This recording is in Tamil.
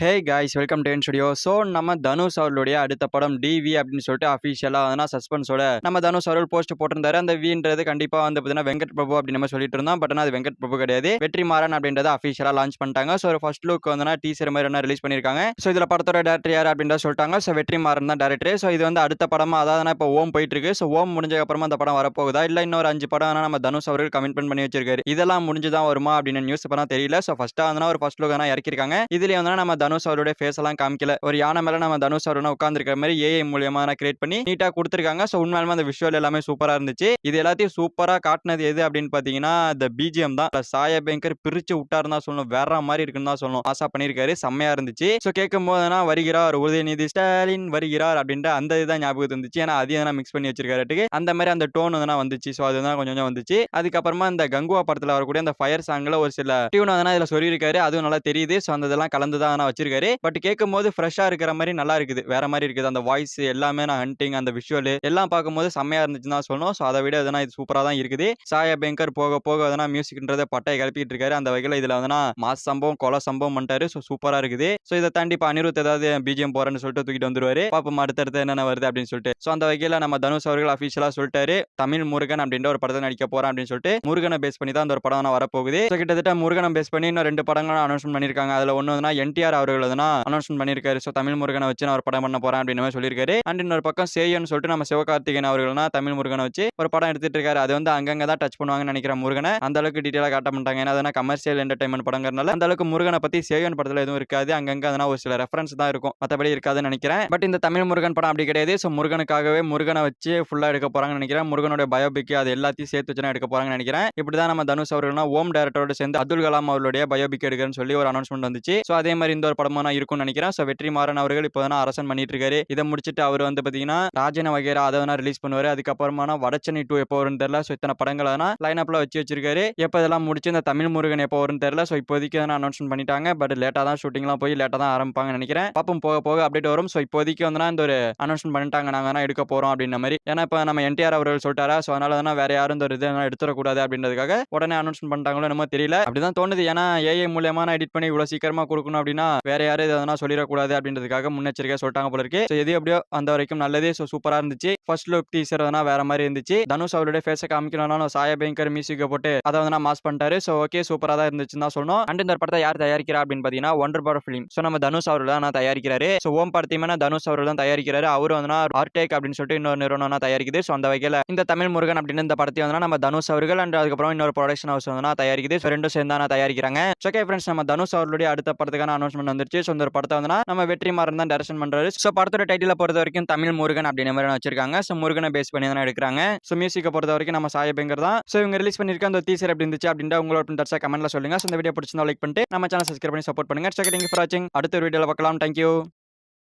Hey guys welcome to N studio. So நம்ம தனுஷ் அவர்களுடைய அடுத்த படம் டிவி அப்படின்னு சொல்லிட்டு அஃபிஷியலாக சஸ்பென்ஸோட நம்ம தனுஷ் அவர்கள் போஸ்ட் போட்டிருந்தாரு. அந்த வின்றது கண்டிப்பாக வந்து பார்த்தீங்கன்னா வெங்கட் பிரபு அப்படின்னு நம்ம சொல்லிட்டு இருந்தோம். பட் ஆனால் அது வெங்கட் பிரபு கிடையாது, வெற்றிமாறன் அப்படின்றத அஃபிஷியலாக லான்ச் பண்ணிட்டாங்க. ஸோ ஒரு ஃபர்ஸ்ட் லுக் வந்து டீசர் மாதிரி என்ன ரிலீஸ் பண்ணியிருக்காங்க. ஸோ இதில் படத்தோட டேரக்டர் யார் அப்படின்றத சொல்லிட்டாங்க. ஸோ வெற்றிமாறன் தான் டேரக்டர். ஸோ இது வந்து அடுத்த படமா, அதாவது இப்போ ஓம் போயிட்டு இருக்கு. ஸோ ஓம் முடிஞ்ச அப்புறமா அந்த படம் வரப்போகுதா இல்லை இன்னொரு 5 படம் நம்ம தனுஷ் அவர்கள் கமிட்மெண்ட் பண்ணி வச்சிருக்காரு. இதெல்லாம் முடிஞ்சுதான் வருமா அப்படின்னு நியூஸ் பண்ணா தெரியல. ஸோ ஃபர்ஸ்டா வந்து ஒரு ஃபர்ஸ்ட் லுக் இறக்கிருக்காங்க. இதுல வந்து நம்ம தனுஷ் அவருடைய ஃபேஸ் எல்லாம் காமிக்கல. ஒரு யானை மேல நம்ம தனுஷ் அவர்கள் உட்கார்ந்திருக்கிற மாதிரி ஏஐ மூலமா கிரியேட் பண்ணி நீட்டா கொடுத்திருக்காங்க. சோ உண்மையாலுமே அந்த விஷுவல் எல்லாமே சூப்பரா இருந்துச்சு. இது எல்லாத்தையும் சூப்பரா காட்டினது எது அப்படின்னு பாத்தீங்கன்னா இந்த பிஜிஎம் தான். சாயபேங்கர் பிரிச்சு விட்டாருன்னு தான் சொல்லணும். வேற மாதிரி இருக்குன்னு தான் சொல்லணும். ஆசா பண்ணிருக்காரு, செம்மையா இருந்துச்சு. சோ கேட்கும் போதுனா வருகிறார் உதயநிதி ஸ்டாலின் வருகிறார் அப்படின்ற அந்த இதுதான் ஞாபகம் இருந்துச்சு. ஏன்னா அதையும் மிக்ஸ் பண்ணி வச்சிருக்காரு. அந்த மாதிரி அந்த டோன் வந்துச்சு. சோ அதுதான் கொஞ்சம் வந்துச்சு. அதுக்கப்புறமா இந்த கங்குவா படத்துல வரக்கூடிய அந்த ஃபயர் சாங்ல ஒரு சில டியூன் இதுல சொல்லியிருக்காரு. அதுவும் நல்லா தெரியுது. சோ அந்த இதெல்லாம் கலந்து தான் வச்சிருக்காரு. பட் கேட்கும் போது ஃப்ரெஷ்ஷா இருக்கிற மாதிரி நல்லா இருக்குது. வேற மாதிரி இருக்குது. அந்த வாய்ஸ் எல்லாமே ஹண்டிங், அந்த விஷுவல் எல்லாம் பார்க்கும்போது செம்மையா இருந்துச்சுன்னு தான் சொல்லணும். ஸோ அதை விட இது சூப்பரா தான் இருக்குது. சாயபேங்கர் போக போக மியூசிக்ன்றத பட்டையை கிளப்பிட்டு இருக்காரு. அந்த வகையில் இதுல மாஸ் சம்பவம் கொலை சம்பவம் பண்ணிட்டாரு. ஸோ சூப்பரா இருக்குது. ஸோ இதை தாண்டி இப்போ அனிருத் ஏதாவது பிஜிஎம் போறேன்னு சொல்லிட்டு தூக்கிட்டு வந்துருவாரு. பாப்போம் அடுத்தடுத்து என்னென்ன வருது அப்படின்னு சொல்லிட்டு. ஸோ அந்த வகையில் நம்ம தனுஷ் அவர்கள் அஃபிஷியலா சொல்லிட்டாரு தமிழ் முருகன் அப்படின்ற ஒரு படத்தை நடிக்க போறேன் அப்படின்னு சொல்லிட்டு. முருகனை பேஸ் பண்ணி தான் அந்த ஒரு படம் வரப்போகுது. ஸோ கிட்டத்தட்ட முருகனை பேஸ் பண்ணி இன்னும் 2 படங்களும் அனௌன்ஸ்மெண்ட் பண்ணிருக்காங்க. அதுல ஒன்னு என்டிஆர் அவர்கள் அனௌன்ஸ்மெண்ட் பண்ணிருக்காரு. ஸோ தமிழ் முருகனை வச்சு நான் ஒரு படம் பண்ண போறேன் அப்படின்னு சொல்லியிருக்காரு. அண்ட் இன்னொரு பக்கம் சேயன்னு சொல்லிட்டு நம்ம சிவகார்த்திகேயன் அவர்கள்னா தமிழ் முருகனை வச்சு ஒரு படம் எடுத்துட்டு இருக்காரு. அது அங்கங்க தான் டச் பண்ணுவாங்கன்னு நினைக்கிறேன். முருகனை அந்த அளவுக்கு டீடைலா காட்ட மாட்டாங்க. ஏன்னா அதனா கமர்ஷியல் என்டர்டைன்மெண்ட் படங்கிறனால அந்த அளவுக்கு முருகனை பத்தி சேயன் படத்துல எதுவும் இருக்காது. அங்கங்க அதனா ஒரு சில ரெஃபரன்ஸ் தான் இருக்கும், மற்றபடி இருக்காதுன்னு நினைக்கிறேன். பட் இந்த தமிழ் முருகன் படம் அப்படி கிடையாது. ஸோ முருகனுக்காகவே முருகனை வச்சு ஃபுல்லா எடுக்க போறாங்கன்னு நினைக்கிறேன். முருகனுடைய பயோபிக் அது எல்லாத்தையும் சேர்த்து வச்சு எடுக்க போறாங்கன்னு நினைக்கிறேன். இப்படிதான் நம்ம தனுஷ் அவர்கள்னா ஓம் டைரக்டரோட சேர்ந்து அப்துல் கலாம் அவர்களுடைய பயோபிக் எடுக்கிறேன்னு சொல்லி ஒரு அனௌன்ஸ்மெண்ட் வந்துச்சு. ஸோ அதே மாதிரி இந்த ஒரு படமா இருக்கும்னு நினைக்கிறேன். ஸோ வெற்றிமாறன் அவர்கள் இப்போ அரசன் பண்ணிட்டு இருக்காரு. இதை முடிச்சிட்டு அவர் பாத்தீங்கன்னா ராஜன வகைரா அதை ரிலீஸ் பண்ணுவாரு. அதுக்கப்புறமா வடச்சென்னை 2 எப்போ வரும்னு தெரியல. சோ இத்தனை படங்கள் லைன் அப்ல வச்சிருக்காரு. எப்ப இதெல்லாம் முடிச்சு இந்த தமிழ் முருகன் எப்போ வரும்னு தெரியல. சோ இப்போதைக்கு அனௌன்ஸ்மெண்ட் பண்ணிட்டாங்க. பட் லேட்டா தான் ஷூட்டிங்லாம் போய் லேட்டா தான் ஆரம்பிப்பாங்க நினைக்கிறேன். பாப்போம் போக போக அப்டேட் வரும். சோ இப்போதைக்கு இந்த ஒரு அனௌன்ஸ்மெண்ட் பண்ணிட்டாங்க, நாங்க எடுக்க போறோம் அப்படின்ற மாதிரி. ஏன்னா இப்ப நம்ம என்டிஆர் அவர்கள் சொல்லிட்டாரா. சோ அதனால வேற யாரும் இந்த ஒரு இதை எடுத்துடக்கூடாது அப்படின்றதுக்காக உடனே அனௌன்ஸ்மெண்ட் பண்ணிட்டாங்களோ என்னமோ தெரியல. அப்படிதான் தோணுது. ஏன்னா ஏஐ மூலமா எடிட் பண்ணி இவ்வளவு சீக்கிரமா கொடுக்கணும் அப்படின்னா வேற யாரும் எதனா சொல்லிடக்கூடாது அப்படின்றதுக்காக முன்னெச்சரிக்கையா சொல்லிட்டாங்க போல இருக்கு. எது எப்படியோ அந்த வரைக்கும் நல்லதே. சோ சூப்பரா இருந்துச்சு. ஃபர்ஸ்ட் லுக் டீசர் வேற மாதிரி இருந்துச்சு. தனுஷ் அவருடைய ஃபேஸை காமிக்கணும்னா சாயபேங்கர் மியூசிக்கை போட்டு அதை மாஸ் பண்ணிட்டாரு. சோ ஓகே சூப்பரா தான் இருந்துச்சுன்னு தான் சொல்லணும். அண்ட் இந்த படத்தை யார் தயாரிக்கிறா அப்படின்னு பாத்தீங்கன்னா ஒண்டர் பார் ஃபிலிம். சோ நம்ம தனுஷ் அவர்கள் தான் தயாரிக்கிறாரு. சோ ஓம் படத்தையுமே தனுஷ் அவர்கள் தான் தயாரிக்கிறாரு. அவரு ஆர்டேக் அப்படின்னு சொல்லிட்டு இன்னொரு நிறுவனம் தயாரிக்குது. சோ அந்த வகையில இந்த தமிழ் முருகன் அப்படின்னு இந்த படத்தை நம்ம தனுஷ் அவர்கள் அண்ட் அதுக்கப்புறம் இன்னொரு ப்ரொடக்ஷன் ஹவுஸ் தயாரிக்குது. சோ ரெண்டும் சேர்ந்து தயாரிக்கிறாங்க. ஓகே ஃப்ரெண்ட்ஸ், நம்ம தனுஷ் அவர்களுடைய அடுத்த படத்துக்கான அனௌன்ஸ்மெண்ட் வந்துருச்சு. சோ இந்த படத்தை நம்ம வெற்றிமாறன் தான் டைரக்ஷன் பண்றாரு. சோ படத்தோட டைட்டில பொறுத்த வரைக்கும் தமிழ் முருகன் அப்படின்ற மாதிரி வச்சிருக்காங்க. சோ முருகனை பேஸ் பண்ணி தான் எடுக்கிறாங்க. சோ மியூசிக்கை பொறுத்த வரைக்கும் நம்ம சாயபேங்கர் தான். சோ இவங்க ரிலீஸ் பண்ணிருக்க அந்த டீசர் எப்படி இருந்துச்சு அப்படின்ற உங்களோட கமெண்ட்ல சொல்லுங்க. சோ இந்த வீடியோ பிடிச்சிருந்தா லைக் பண்ணிட்டு நம்ம சேனல் சப்ஸ்கிரைப் பண்ணி சப்போர்ட் பண்ணுங்க. தேங்க் யூ ஃபார் வாட்சிங். அடுத்த வீடியோல பார்க்கலாம். Thank you.